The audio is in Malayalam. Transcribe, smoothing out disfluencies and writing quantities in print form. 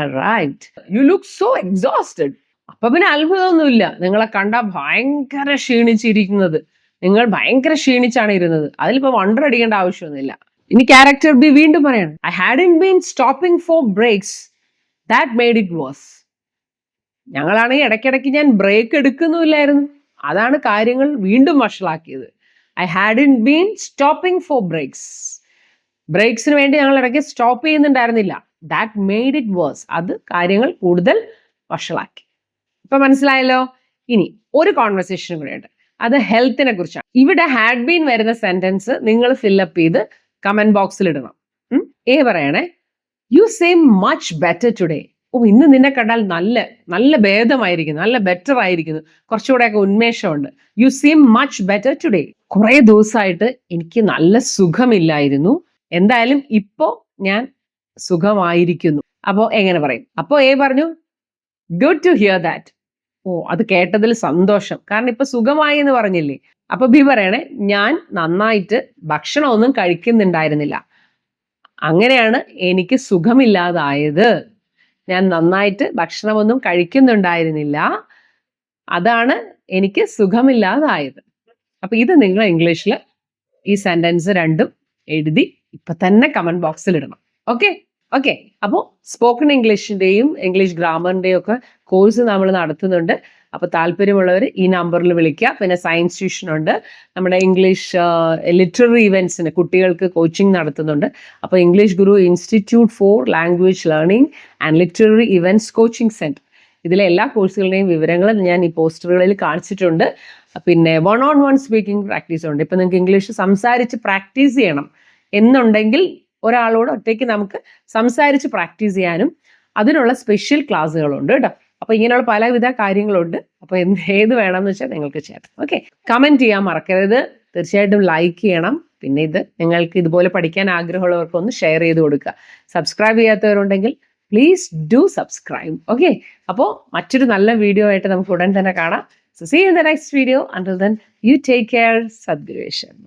arrived. You look so exhausted. അപ്പൊ പിന്നെ അത്ഭുതമൊന്നുമില്ല നിങ്ങളെ കണ്ട ഭയങ്കര ക്ഷീണിച്ചിരിക്കുന്നത്. നിങ്ങൾ ഭയങ്കര ക്ഷീണിച്ചാണ് ഇരുന്നത്. അതിലിപ്പോ വണ്ടർ അടിക്കേണ്ട ആവശ്യമൊന്നുമില്ല. ഇനി ക്യാരക്ടർ ബി വീണ്ടും പറയാണ്. I hadn't been stopping for breaks. That made it worse. ഞങ്ങളാണെങ്കിൽ ഇടയ്ക്കിടയ്ക്ക് ഞാൻ ബ്രേക്ക് എടുക്കുന്നുമില്ലായിരുന്നു. അതാണ് കാര്യങ്ങൾ വീണ്ടും വഷളാക്കിയത്. I hadn't been stopping for breaks. ബ്രേക്സിന് വേണ്ടി ഞങ്ങൾ ഇടയ്ക്ക് സ്റ്റോപ്പ് ചെയ്യുന്നുണ്ടായിരുന്നില്ല. That made it worse. അത് കാര്യങ്ങൾ കൂടുതൽ വഷളാക്കി. ഇപ്പൊ മനസ്സിലായല്ലോ. ഇനി ഒരു കോൺവെർസേഷൻ കൂടെ ഉണ്ട്. അത് ഹെൽത്തിനെ കുറിച്ചാണ്. ഇവിടെ ഹാഡ് ബീൻ വരുന്ന സെന്റൻസ് നിങ്ങൾ ഫില്ലപ്പ് ചെയ്ത് കമന്റ് ബോക്സിൽ ഇടണം. പറയണേ, you seem much better today. ഇന്ന് നിന്നെ കണ്ടാൽ നല്ല ഭേദമായിരിക്കുന്നു, നല്ല ബെറ്റർ ആയിരിക്കുന്നു, കുറച്ചുകൂടെയൊക്കെ ഉന്മേഷമുണ്ട്. You seem much better today. കുറെ ദിവസമായിട്ട് എനിക്ക് നല്ല സുഖമില്ലായിരുന്നു, എന്തായാലും ഇപ്പോ ഞാൻ സുഖമായിരിക്കുന്നു. അപ്പോ എങ്ങനെ പറയും? അപ്പോ പറഞ്ഞു ഗുഡ് ടു ഹിയർ ദാറ്റ്. അത് കേട്ടതിൽ സന്തോഷം, കാരണം ഇപ്പൊ സുഖമായി എന്ന് പറഞ്ഞില്ലേ. അപ്പൊ ബി പറയണേ, ഞാൻ നന്നായിട്ട് ഭക്ഷണമൊന്നും കഴിക്കുന്നുണ്ടായിരുന്നില്ല, അങ്ങനെയാണ് എനിക്ക് സുഖമില്ലാതായത്. ഞാൻ നന്നായിട്ട് ഭക്ഷണമൊന്നും കഴിക്കുന്നുണ്ടായിരുന്നില്ല, അതാണ് എനിക്ക് സുഖമില്ലാതായത്. അപ്പൊ ഇത് നിങ്ങൾ ഇംഗ്ലീഷിൽ ഈ സെന്റൻസ് രണ്ടും എഴുതി ഇപ്പൊ തന്നെ കമന്റ് ബോക്സിൽ ഇടണം. ഓക്കെ. അപ്പോൾ സ്പോക്കൺ ഇംഗ്ലീഷിന്റെയും ഇംഗ്ലീഷ് ഗ്രാമറിന്റെയും ഒക്കെ കോഴ്സ് നമ്മൾ നടത്തുന്നുണ്ട്. അപ്പൊ താല്പര്യമുള്ളവർ ഈ നമ്പറിൽ വിളിക്കുക. പിന്നെ സയൻസ് ട്യൂഷൻ ഉണ്ട്, നമ്മുടെ ഇംഗ്ലീഷ് ലിറ്റററി ഇവന്റ്സിന് കുട്ടികൾക്ക് കോച്ചിങ് നടത്തുന്നുണ്ട്. അപ്പോൾ English Guru institute four language learning and literary events coaching centre. ഇതിലെ എല്ലാ കോഴ്സുകളുടെയും വിവരങ്ങൾ ഞാൻ ഈ പോസ്റ്ററുകളിൽ കാണിച്ചിട്ടുണ്ട്. പിന്നെ 1-on-1 സ്പീക്കിംഗ് പ്രാക്ടീസ് ഉണ്ട്. ഇപ്പൊ നിങ്ങൾക്ക് ഇംഗ്ലീഷ് സംസാരിച്ച് പ്രാക്ടീസ് ചെയ്യണം എന്നുണ്ടെങ്കിൽ ഒരാളോട് ഒറ്റയ്ക്ക് നമുക്ക് സംസാരിച്ച് പ്രാക്ടീസ് ചെയ്യാനും അതിനുള്ള സ്പെഷ്യൽ ക്ലാസ്സുകളുണ്ട് കേട്ടോ. അപ്പൊ ഇങ്ങനെയുള്ള പലവിധ കാര്യങ്ങളുണ്ട്. അപ്പൊ ഏത് വേണമെന്ന് വെച്ചാൽ നിങ്ങൾക്ക് ചെയ്യാം. ഓക്കെ, കമന്റ് ചെയ്യാൻ മറക്കരുത്, തീർച്ചയായിട്ടും ലൈക്ക് ചെയ്യണം. പിന്നെ ഇത് നിങ്ങൾക്ക് ഇതുപോലെ പഠിക്കാൻ ആഗ്രഹമുള്ളവർക്ക് ഒന്ന് ഷെയർ ചെയ്ത് കൊടുക്കുക. സബ്സ്ക്രൈബ് ചെയ്യാത്തവരുണ്ടെങ്കിൽ പ്ലീസ് ഡു സബ്സ്ക്രൈബ്. ഓക്കെ, അപ്പോൾ മറ്റൊരു നല്ല വീഡിയോ ആയിട്ട് നമുക്ക് ഉടൻ തന്നെ കാണാം. So see you in the next video. Until then, you take care. Sadguru Esharma.